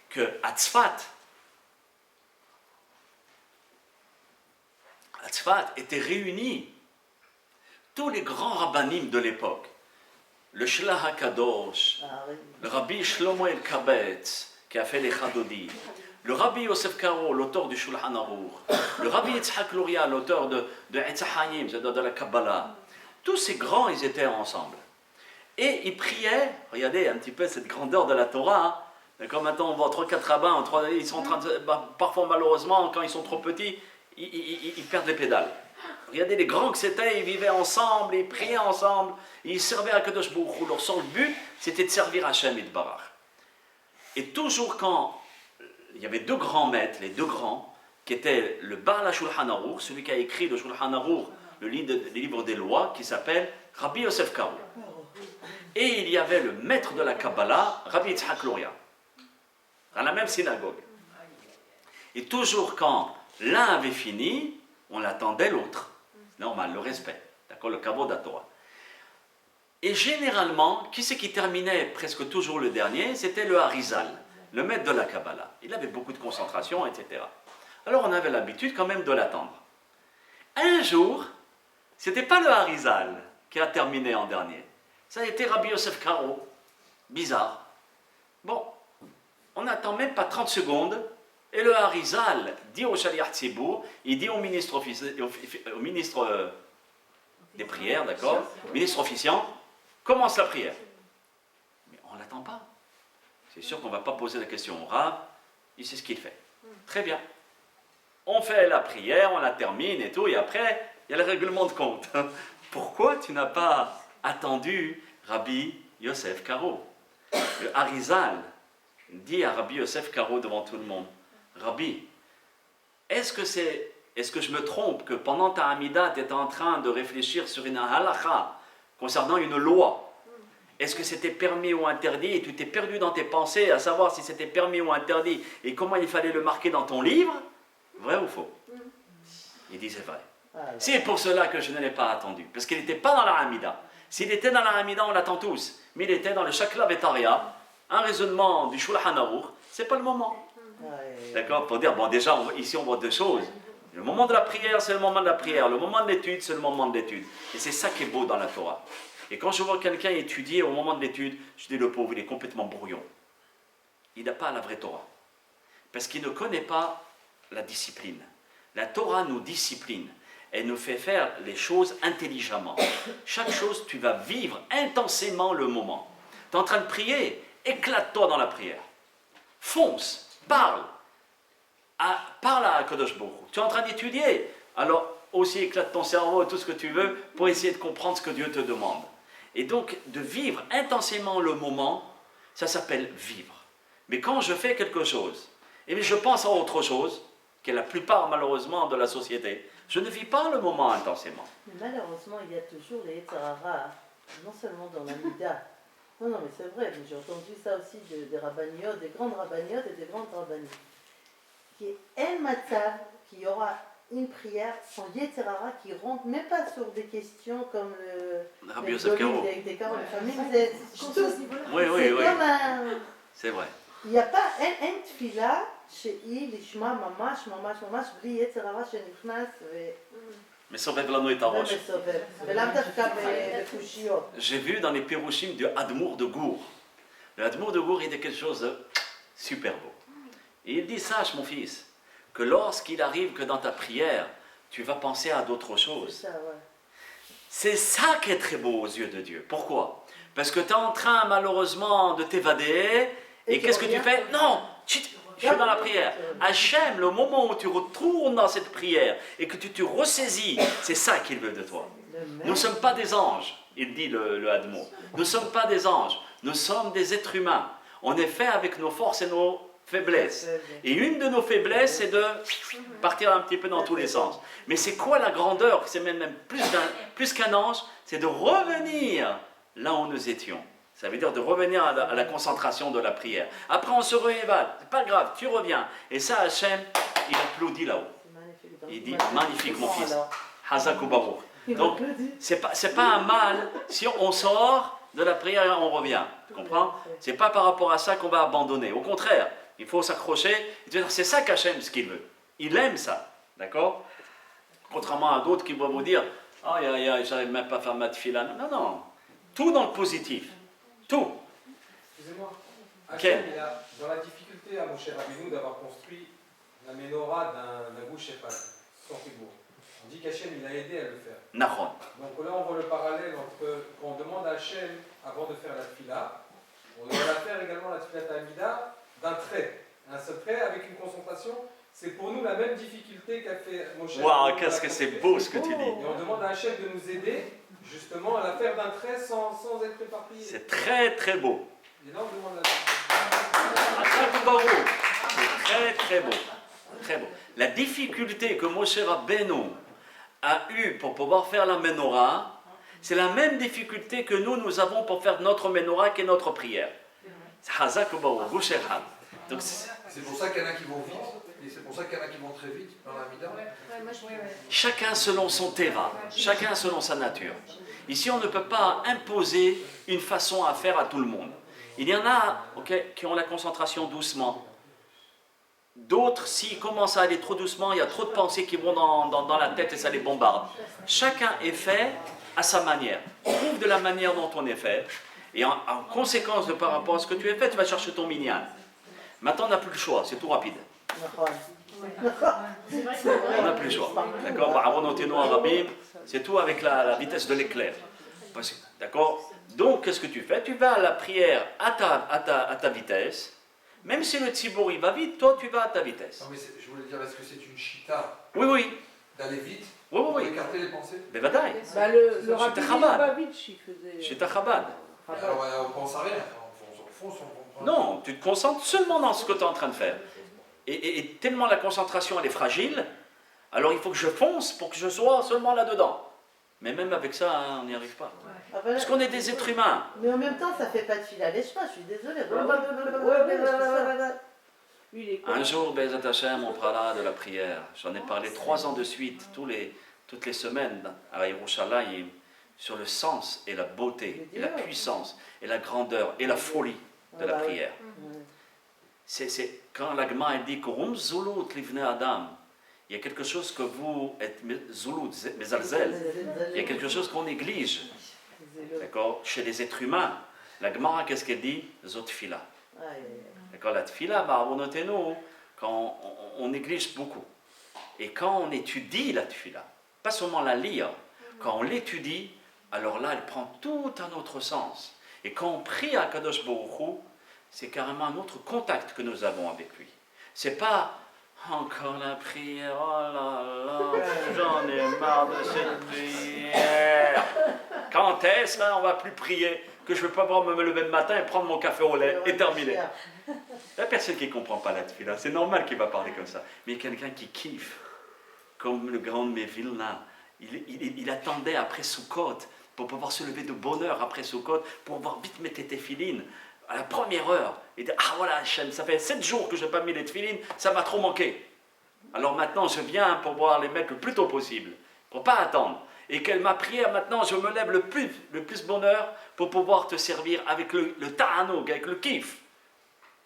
qu'à Tzfat étaient réunis tous les grands rabbanim de l'époque. Le Shlah HaKadosh, le Rabbi Shlomo El-Kabetz, qui a fait les Chadodi, le Rabbi Yosef Karo, l'auteur du Shulchan Aruch, le Rabbi Yitzhak Luria, l'auteur de Etz HaChaim, c'est-à-dire de la Kabbalah. Tous ces grands, ils étaient ensemble. Et ils priaient, regardez un petit peu cette grandeur de la Torah, comme maintenant on voit 3-4 rabbins, ils sont en train de, parfois malheureusement, quand ils sont trop petits, ils perdent les pédales. Regardez les grands que c'était, ils vivaient ensemble, ils priaient ensemble, ils servaient à Kadosh Baruch Hu. Leur seul but, c'était de servir Hachem Yitbarach. Et toujours quand il y avait deux grands maîtres, les deux grands, qui étaient le Baal HaShulchan Aruch, celui qui a écrit le Shulchan Aruch, le livre des lois, qui s'appelle Rabbi Yosef Karo. Et il y avait le maître de la Kabbalah, Rabbi Yitzhak Luria, dans la même synagogue. Et toujours quand l'un avait fini, on attendait l'autre. Normal, le respect, d'accord, le kavod à Torah. Et généralement, qui c'est qui terminait presque toujours le dernier? C'était le Harizal, le maître de la Kabbalah. Il avait beaucoup de concentration, etc. Alors on avait l'habitude quand même de l'attendre. Un jour, c'était pas le Harizal qui a terminé en dernier. Ça a été Rabbi Yosef Karo. Bizarre. Bon, on n'attend même pas 30 secondes. Et le Harizal dit au Shaliach Tzibour, il dit au ministre des prières, d'accord, ministre officiant, commence la prière. Mais on ne l'attend pas. C'est sûr qu'on ne va pas poser la question au Rav, il sait ce qu'il fait. Très bien. On fait la prière, on la termine et tout, et après, il y a le règlement de compte. Pourquoi tu n'as pas attendu Rabbi Yosef Karo? Le Harizal dit à Rabbi Yosef Karo devant tout le monde, Rabbi, est-ce que je me trompe que pendant ta Hamida, tu étais en train de réfléchir sur une halakha concernant une loi? Est-ce que c'était permis ou interdit et tu t'es perdu dans tes pensées à savoir si c'était permis ou interdit et comment il fallait le marquer dans ton livre? Vrai ou faux? Il dit c'est vrai. C'est pour cela que je ne l'ai pas attendu, parce qu'il n'était pas dans la Hamida. S'il était dans la Hamida, on l'attend tous, mais il était dans le Shakla Betaria, un raisonnement du Shulchan Aruch, c'est pas le moment. D'accord? Pour dire, bon, déjà, ici on voit deux choses. Le moment de la prière, c'est le moment de la prière. Le moment de l'étude, c'est le moment de l'étude. Et c'est ça qui est beau dans la Torah. Et quand je vois quelqu'un étudier au moment de l'étude, je dis, le pauvre, il est complètement brouillon. Il n'a pas la vraie Torah. Parce qu'il ne connaît pas la discipline. La Torah nous discipline. Elle nous fait faire les choses intelligemment. Chaque chose, tu vas vivre intensément le moment. Tu es en train de prier, éclate-toi dans la prière. Fonce. Parle à Kadosh Baruch Hu. Tu es en train d'étudier, alors aussi éclate ton cerveau et tout ce que tu veux pour essayer de comprendre ce que Dieu te demande. Et donc, de vivre intensément le moment, ça s'appelle vivre. Mais quand je fais quelque chose, et je pense à autre chose, qui est la plupart malheureusement de la société, je ne vis pas le moment intensément. Mais malheureusement, il y a toujours les Yetzirah, non seulement dans la Mida. Non, mais c'est vrai, j'ai entendu ça aussi des rabbiniotes, des grandes rabbiniotes et des grandes rabbinites. Qui est un matzah, qui aura une prière sans Yetzirah, qui rentre même pas sur des questions comme le Rabbi Yosef Karo. Des carots de famille, Oui. Comme un... C'est vrai. Il n'y a pas un tefila שהיא לשמה ממש, בלי יצר הרע שנכנס מסובב לנו את הראש. ומסובב, ולאו דווקא בקושיות. J'ai vu dans les Pérouchim du Admour de Gour. Le Admour de Gour, il dit quelque chose de super beau. Et il dit, sache mon fils, que lorsqu'il arrive que dans ta prière, tu vas penser à d'autres choses. C'est ça, ouais. C'est ça qui est très beau aux yeux de Dieu. Pourquoi? Parce que tu es en train malheureusement de t'évader, et qu'est-ce que tu fais? Non, je suis dans la prière. Hachem, le moment où tu retournes dans cette prière et que tu te ressaisis, c'est ça qu'il veut de toi. Nous ne sommes pas des anges, il dit le Admo. Nous ne sommes pas des anges, nous sommes des êtres humains. On est fait avec nos forces et nos faiblesses. Et une de nos faiblesses, c'est de partir un petit peu dans tous les sens. Mais c'est quoi la grandeur? C'est même plus qu'un ange, c'est de revenir là où nous étions. Ça veut dire de revenir à la concentration de la prière. Après, on se réévade. C'est pas grave, tu reviens. Et ça, Hachem, il applaudit là-haut. Il dit, magnifique mon fils. Hazak ou Baruch. Donc, c'est pas un mal si on sort de la prière et on revient. Tu comprends? C'est pas par rapport à ça qu'on va abandonner. Au contraire, Il faut s'accrocher et dire c'est ça qu'Hachem ce qu'il veut. Il aime ça, d'accord? Contrairement à d'autres qui vont vous dire ah, j'arrive même pas à faire ma tefila. Non, non. Tout dans le positif. Tout. Excusez-moi. Quel? Hachem, il a, dans la difficulté à Moshe Rabbeinu d'avoir construit la menorah d'un Gouche Echad, son Chibour. On dit qu'Hachem, il a aidé à le faire. Nahon. Donc là, on voit le parallèle entre quand on demande à Hachem avant de faire la tefila, on doit la faire également la tefila Tamida d'un trait. Un seul trait avec une concentration. C'est pour nous la même difficulté qu'a fait Moshe. Waouh, qu'est-ce que c'est beau ce que tu dis. Et on demande à Hachem de nous aider justement à la faire d'un trait sans être éparpillé. C'est très très beau. Et là, on demande C'est très très beau. Très beau. La difficulté que Moshe Rabbeinu a eue pour pouvoir faire la menorah, c'est la même difficulté que nous avons pour faire notre menorah qui est notre prière. C'est Hazak Baruch, Gouche Echad. Donc c'est pour ça qu'il y en a qui vont vite, et c'est pour ça qu'il y en a qui vont très vite dans la Mida. chacun selon son terrain, chacun selon sa nature. Ici, on ne peut pas imposer une façon à faire à tout le monde. Il y en a qui ont la concentration doucement. D'autres, s'ils commencent à aller trop doucement, il y a trop de pensées qui vont dans la tête et ça les bombarde. Chacun est fait à sa manière. Trouve de la manière dont on est fait. Et en conséquence de par rapport à ce que tu es fait, tu vas chercher ton minyan. Maintenant, on n'a plus le choix, c'est tout rapide. On n'a plus le choix. D'accord? C'est tout avec la vitesse de l'éclair. D'accord? Donc, qu'est-ce que tu fais? Tu vas à la prière à ta vitesse. Même si le tzibour il va vite, toi tu vas à ta vitesse. Non mais je voulais dire, est-ce que c'est une chita Oui. d'aller vite Oui. pour écarter les pensées? Mais bataille. Bah, le rabbi Lubavitch, il faisait... Chez ta Chabad. Alors on pense à rien, on fonce, on comprend. Non, tu te concentres seulement dans ce que tu es en train de faire. Et tellement la concentration elle est fragile, alors il faut que je fonce pour que je sois seulement là-dedans. Mais même avec ça, on n'y arrive pas. Parce qu'on est des êtres humains. Mais en même temps, ça fait pas de fil à l'espace, je suis désolée. Un jour, Bezat Hashem, on parlera de la prière. J'en ai parlé 3 ans de suite, toutes les semaines à Yerushalayim, sur le sens et la beauté, et la puissance, et la grandeur, et la folie de la prière. C'est quand l'Agma dit Kurum Zulut Livne Adam, il y a quelque chose que vous êtes Zulut, Mezalzel, il y a quelque chose qu'on néglige. D'accord? Chez les êtres humains, l'Agma, qu'est-ce qu'elle dit? Zot Tfila. D'accord, la tefila, quand on néglige beaucoup. Et quand on étudie la tefila, pas seulement la lire, quand on l'étudie, alors là, elle prend tout un autre sens. Et quand on prie à Kadosh Baruch Hu, c'est carrément un autre contact que nous avons avec lui. C'est pas encore la prière, oh là là, j'en ai marre de cette prière. Quand est-ce là, on va plus prier? Que je ne veux pas pouvoir me lever le matin et prendre mon café au lait et terminer. Il n'y a personne qui ne comprend pas la tefila, c'est normal qu'il va parler comme ça. Mais il y a quelqu'un qui kiffe, comme le grand Mevilna. Il attendait après Sukkot pour pouvoir se lever de bonne heure après Sukkot, pour pouvoir vite mettre les téfilines à la première heure. Et dire, ah voilà Hachem, ça fait 7 jours que je n'ai pas mis les téfilines, ça m'a trop manqué. Alors maintenant je viens pour pouvoir les mettre le plus tôt possible, pour ne pas attendre. Et qu'elle m'a prière, maintenant je me lève le plus bonheur pour pouvoir te servir avec le ta'anoug, avec le kiff.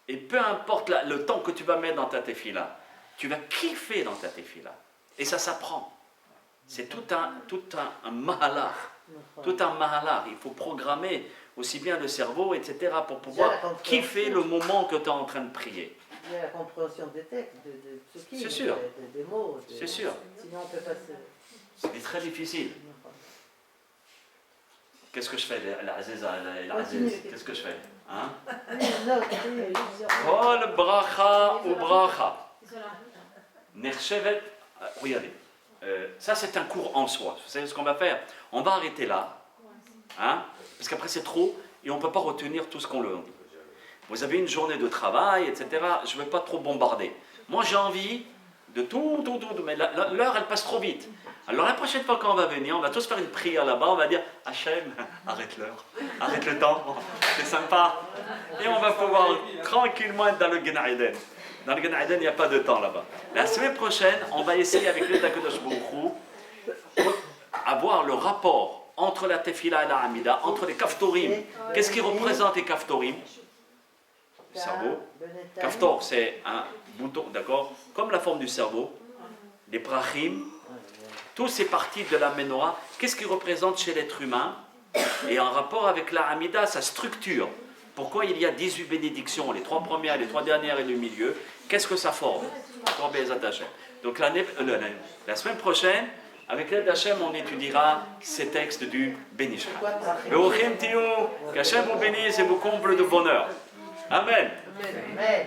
Et peu importe le temps que tu vas mettre dans ta tefila, tu vas kiffer dans ta tefila. Et ça s'apprend. C'est tout un mahalach. Tout un mahalach. Il faut programmer aussi bien le cerveau, etc. pour pouvoir kiffer le moment que tu es en train de prier. Il y a la compréhension des textes, de ce qui C'est sûr. Des mots. C'est sûr. Sinon on peut pas se... C'est très difficile. Qu'est-ce que je fais, l'Aziz? Qu'est-ce que je fais? Hein? Kol bracha ou bracha. Nershevet. Regardez. Ça, c'est un cours en soi. Vous savez ce qu'on va faire? On va arrêter là. Hein? Parce qu'après, c'est trop et on ne peut pas retenir tout ce qu'on leur dit. Vous avez une journée de travail, etc. Je ne veux pas trop bombarder. Moi, j'ai envie de tout, mais l'heure, elle passe trop vite. Alors la prochaine fois qu'on va venir, on va tous faire une prière là-bas, on va dire Hachem, arrête l'heure, arrête le temps, c'est sympa. Et on va pouvoir tranquillement être dans le Gan Eden. Dans le Gan Eden, il n'y a pas de temps là-bas. La semaine prochaine, on va essayer avec le Kadosh Baruch Hu avoir le rapport entre la Tefila et la Hamida, entre les Kaftorim. Qu'est-ce qui représente les Kaftorim? cerveau. Kaftor, c'est un bouton, d'accord? Comme la forme du cerveau. Les brachim, toutes ces parties de la menorah, qu'est-ce qu'ils représentent chez l'être humain? Et en rapport avec la Hamida, sa structure. Pourquoi il y a 18 bénédictions, les 3 premières, les 3 dernières et le milieu? Qu'est-ce que ça forme? Donc la semaine prochaine, avec l'aide d'Hachem, on étudiera ces textes du Bénicha. Qu'Hachem vous bénisse et vous comble de bonheur. Amen. Amen.